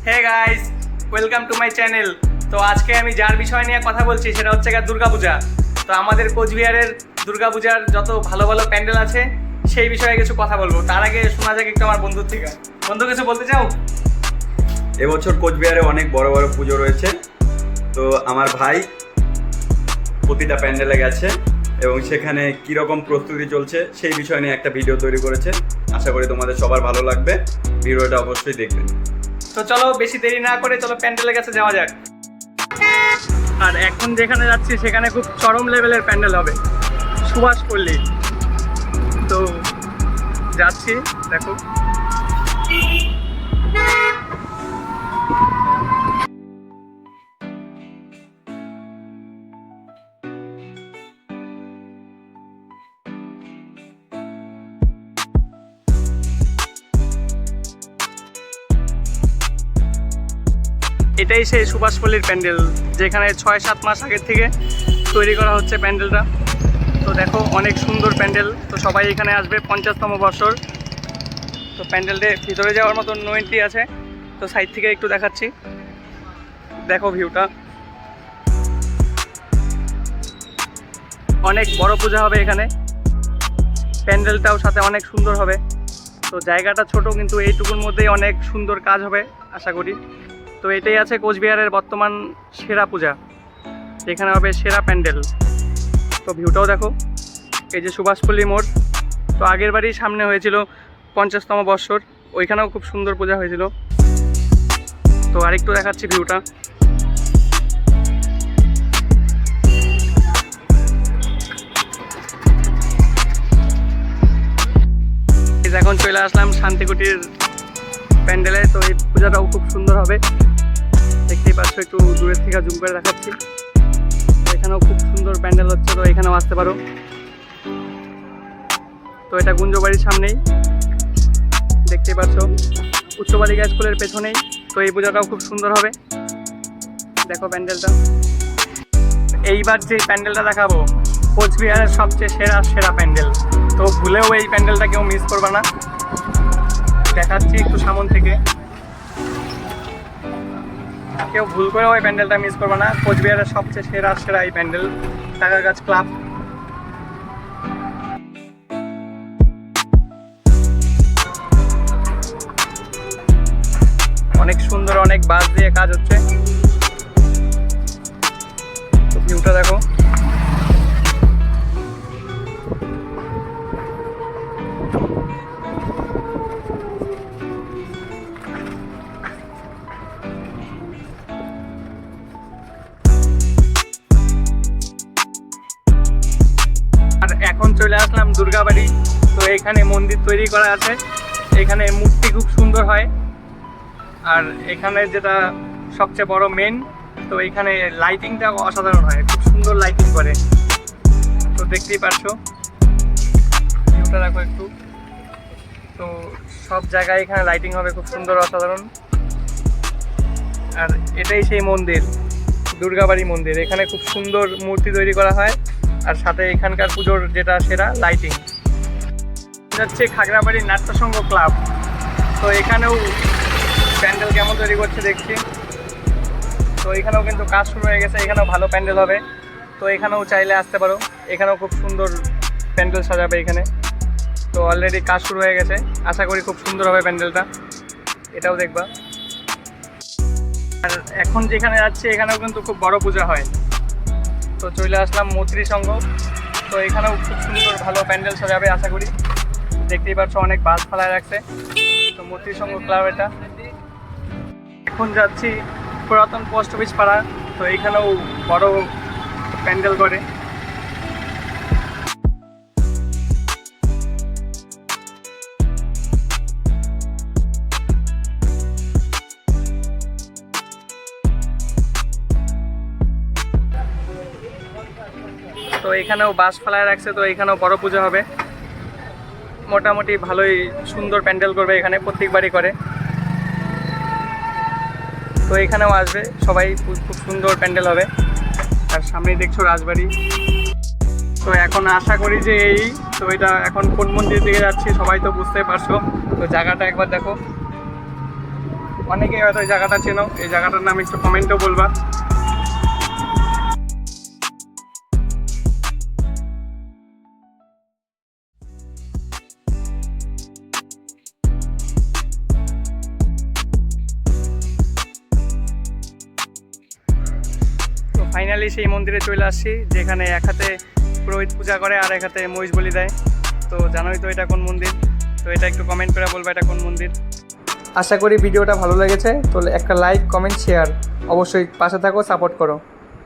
Hey guys, welcome to my channel. তো আজকে আমি যার বিষয় নিয়ে কথা বলছি সেটা হচ্ছে দুর্গাপূজা। তো আমাদের কোচবিহারের দুর্গাপূজার যত ভালো ভালো প্যান্ডেল আছে সেই বিষয়ে কিছু কথা বলবো। তার আগে শোনা যাক একটু আমার বন্ধুর থেকে। বন্ধু, কিছু বলতে চাও? এবছর কোচবিহারে অনেক বড় বড় পুজো রয়েছে। তো আমার ভাই প্রতিটা প্যান্ডেলে গেছে এবং সেখানে কীরকম প্রস্তুতি চলছে সেই বিষয় নিয়ে একটা ভিডিও তৈরি করেছে। আশা করি তোমাদের সবার ভালো লাগবে, ভিডিওটা অবশ্যই দেখবেন। তো চলো বেশি দেরি না করে চলো প্যান্ডেলের কাছে যাওয়া যাক। আর এখন যেখানে যাচ্ছি সেখানে খুব চরম লেভেলের প্যান্ডেল হবে, সুভাষপল্লী। তো যাচ্ছি, দেখো। এটাই সেই সুভাষপল্লীর প্যান্ডেল, যেখানে 6-7 মাস আগের থেকে তৈরি করা হচ্ছে প্যান্ডেলটা। তো দেখো, অনেক সুন্দর প্যান্ডেল। তো সবাই এখানে আসবে, 50তম বর্ষর। তো প্যান্ডেলটা ভিতরে যাওয়ার মতো নো এন্ট্রি আছে। তো সাইড থেকে একটু দেখাচ্ছি, দেখো ভিউটা। অনেক বড় পূজা হবে এখানে, প্যান্ডেলটাও সাথে অনেক সুন্দর হবে। তো জায়গাটা ছোট, কিন্তু এইটুকুর মধ্যেই অনেক সুন্দর কাজ হবে আশা করি। তো এটাই আছে কোচবিহারের বর্তমান সেরা পূজা, এখানে হবে সেরা প্যান্ডেল। তো ভিউটাও দেখো, এই যে সুভাষপল্লী মোড়। তো আগের বারই সামনে হয়েছিল 50তম বর্ষর, ওইখানেও খুব সুন্দর পূজা হয়েছিল। তো আরেকটু দেখাচ্ছি ভিউটা। এখন চলে আসলাম শান্তিকুটির প্যান্ডেলে। তো এই পূজাটাও খুব সুন্দর হবে, দেখতেই পাচ্ছ। একটু দূরের থেকে জুম করে দেখাচ্ছি। এখানেও খুব সুন্দর প্যান্ডেল হচ্ছে, তো এখানেও আসতে পারো। তো এটা গুঞ্জবাড়ির সামনেই, দেখতেই পাচ্ছ, উচ্চ বালিকা স্কুলের পেছনেই। তো এই পূজাটাও খুব সুন্দর হবে, দেখো প্যান্ডেলটা। এইবার যে প্যান্ডেলটা দেখাবো কোচবিহারের সবচেয়ে সেরা প্যান্ডেল। তো ভুলেও এই প্যান্ডেলটা কেউ মিস করবে না। দেখাচ্ছি একটু সামন থেকে, কেউ ভুল করেও এই প্যান্ডেলটা মিস করবে না। কোচবিহারের সবচেয়ে সেরা এই প্যান্ডেল, টাকাগাছ ক্লাব। অনেক সুন্দর, অনেক বাস দিয়ে কাজ হচ্ছে। তো ভিউটা দেখো। এখন চলে আসলাম দুর্গাবাড়ি। তো এখানে মন্দির তৈরি করা আছে, এখানে মূর্তি খুব সুন্দর হয়। আর এখানে যেটা সবচেয়ে বড় মেন, তো এখানে লাইটিংটা অসাধারণ হয়, খুব সুন্দর লাইটিং করে। তো দেখতেই পাচ্ছ, ভিউটা দেখো একটু। তো সব জায়গায় এখানে লাইটিং হবে খুব সুন্দর, অসাধারণ। আর এটাই সেই মন্দির, দুর্গাবাড়ি মন্দির। এখানে খুব সুন্দর মূর্তি তৈরি করা হয়, আর সাথে এখানকার পুজোর যেটা সেরা লাইটিং। যাচ্ছে খাগড়াবাড়ির নাট্যসংঘ ক্লাব। তো এখানেও প্যান্ডেল কেমন তৈরি করছে দেখছি। তো এখানেও কিন্তু কাজ শুরু হয়ে গেছে, এখানেও ভালো প্যান্ডেল হবে। তো এখানেও চাইলে আসতে পারো, এখানেও খুব সুন্দর প্যান্ডেল সাজাবে এখানে। তো অলরেডি কাজ শুরু হয়ে গেছে, আশা করি খুব সুন্দর হবে প্যান্ডেলটা, এটাও দেখবা। আর এখন যেখানে যাচ্ছি এখানেও কিন্তু খুব বড় পূজা হয়। তো চলে আসলাম মৈত্রী সংঘ। তো এখানেও খুব সুন্দর ভালো প্যান্ডেল সাজাবে আশা করি, দেখতেই পাচ্ছ অনেক বাস ফালায় রাখছে। তো মৈত্রী সংঘ ক্লাব এটা। এখন যাচ্ছি পুরাতন পোস্ট অফিস পাড়া। তো এইখানেও বড় প্যান্ডেল করে। তো এখানেও বাস ফালায় রাখছে, তো এখানেও বড় পূজা হবে। মোটামুটি ভালোই সুন্দর প্যান্ডেল করবে এখানে, প্রত্যেকবারই করে। তো এখানেও আসবে সবাই, খুব সুন্দর প্যান্ডেল হবে। আর সামনেই দেখছো রাজবাড়ি। তো এখন আশা করি যে তো এটা এখন কোন মন্দির দিকে যাচ্ছি সবাই তো বুঝতে পারছো। তো জায়গাটা একবার দেখো, অনেকেই হয়তো এই জায়গাটা চেনো, এই জায়গাটার নাম একটু কমেন্টেও বলবা। তো ফাইনালি সেই মন্দিরে চলে আসছি, যেখানে এক হাতে পুরোহিত পূজা করে আর এক হাতে মহিষ বলি দেয়। তো জানোই তো এটা কোন মন্দির, তো এটা একটু কমেন্ট করে বলবা এটা কোন মন্দির। আশা করি ভিডিওটা ভালো লেগেছে, তো একটা লাইক, কমেন্ট, শেয়ার অবশ্যই, পাশে থাকো, সাপোর্ট করো।